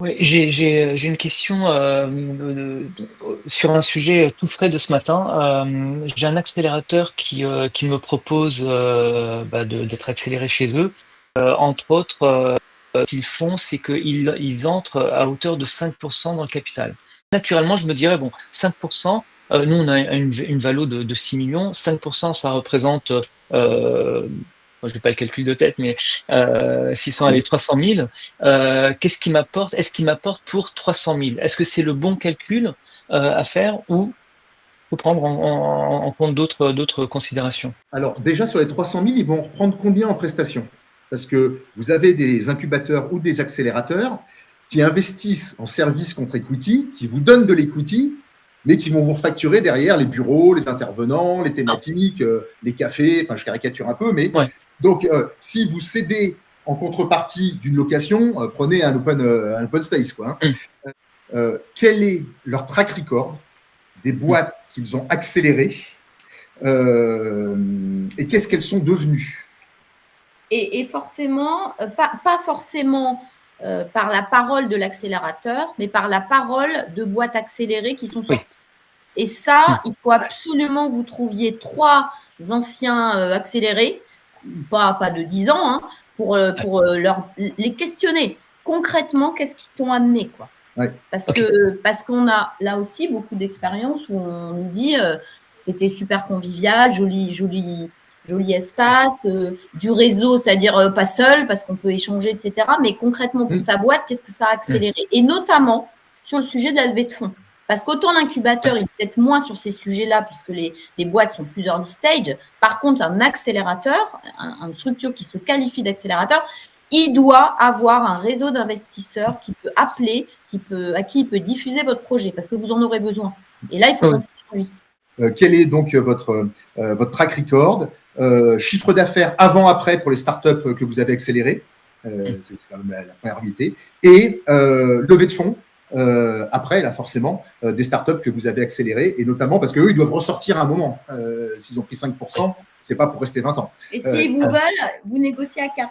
Oui, j'ai une question sur un sujet tout frais de ce matin. J'ai un accélérateur qui me propose d'être accéléré chez eux. Entre autres, ce qu'ils font, c'est qu'ils entrent à hauteur de 5% dans le capital. Naturellement, je me dirais, bon, 5%, nous, on a une valo de 6 millions. 5%, ça représente, je ne fais pas le calcul de tête, mais s'ils sont allés 300 000, qu'est-ce qu'il m'apporte? Est-ce qu'il m'apporte pour 300 000? Est-ce que c'est le bon calcul à faire ou faut prendre en compte d'autres considérations? Alors, déjà, sur les 300 000, ils vont reprendre combien en prestations? Parce que vous avez des incubateurs ou des accélérateurs qui investissent en services contre equity, qui vous donnent de l'equity, mais qui vont vous refacturer derrière les bureaux, les intervenants, les thématiques, les cafés, enfin, je caricature un peu, mais Ouais. donc, si vous cédez en contrepartie d'une location, prenez un open space, quoi, Mmh. quel est leur track record des Mmh. boîtes qu'ils ont accélérées et qu'est-ce qu'elles sont devenues? Et forcément, pas forcément par la parole de l'accélérateur, mais par la parole de boîtes accélérées qui sont Oui. sorties. Et ça, Mmh. il faut absolument que vous trouviez 3 anciens accélérés, pas de 10 ans, hein, pour les questionner. Concrètement, qu'est-ce qui t'ont amené, quoi? Ouais. OK. Parce qu'on a là aussi beaucoup d'expériences où on nous dit c'était super convivial, joli espace, du réseau, c'est-à-dire pas seul parce qu'on peut échanger, etc. Mais concrètement pour ta boîte, qu'est-ce que ça a accéléré? Et notamment sur le sujet de la levée de fonds. Parce qu'autant l'incubateur, il est peut-être moins sur ces sujets-là, puisque les boîtes sont plus early stage. Par contre, un accélérateur, une structure qui se qualifie d'accélérateur, il doit avoir un réseau d'investisseurs qui peut appeler, à qui il peut diffuser votre projet, parce que vous en aurez besoin. Et là, il faut compter sur lui. Quel est donc votre track record, chiffre d'affaires avant-après pour les startups que vous avez accélérées, c'est quand même la première unité, et levée de fonds après, là, forcément, des startups que vous avez accélérées, et notamment parce qu'eux, ils doivent ressortir à un moment. S'ils ont pris 5%, c'est pas pour rester 20 ans. Et s'ils vous veulent, vous négociez à 4.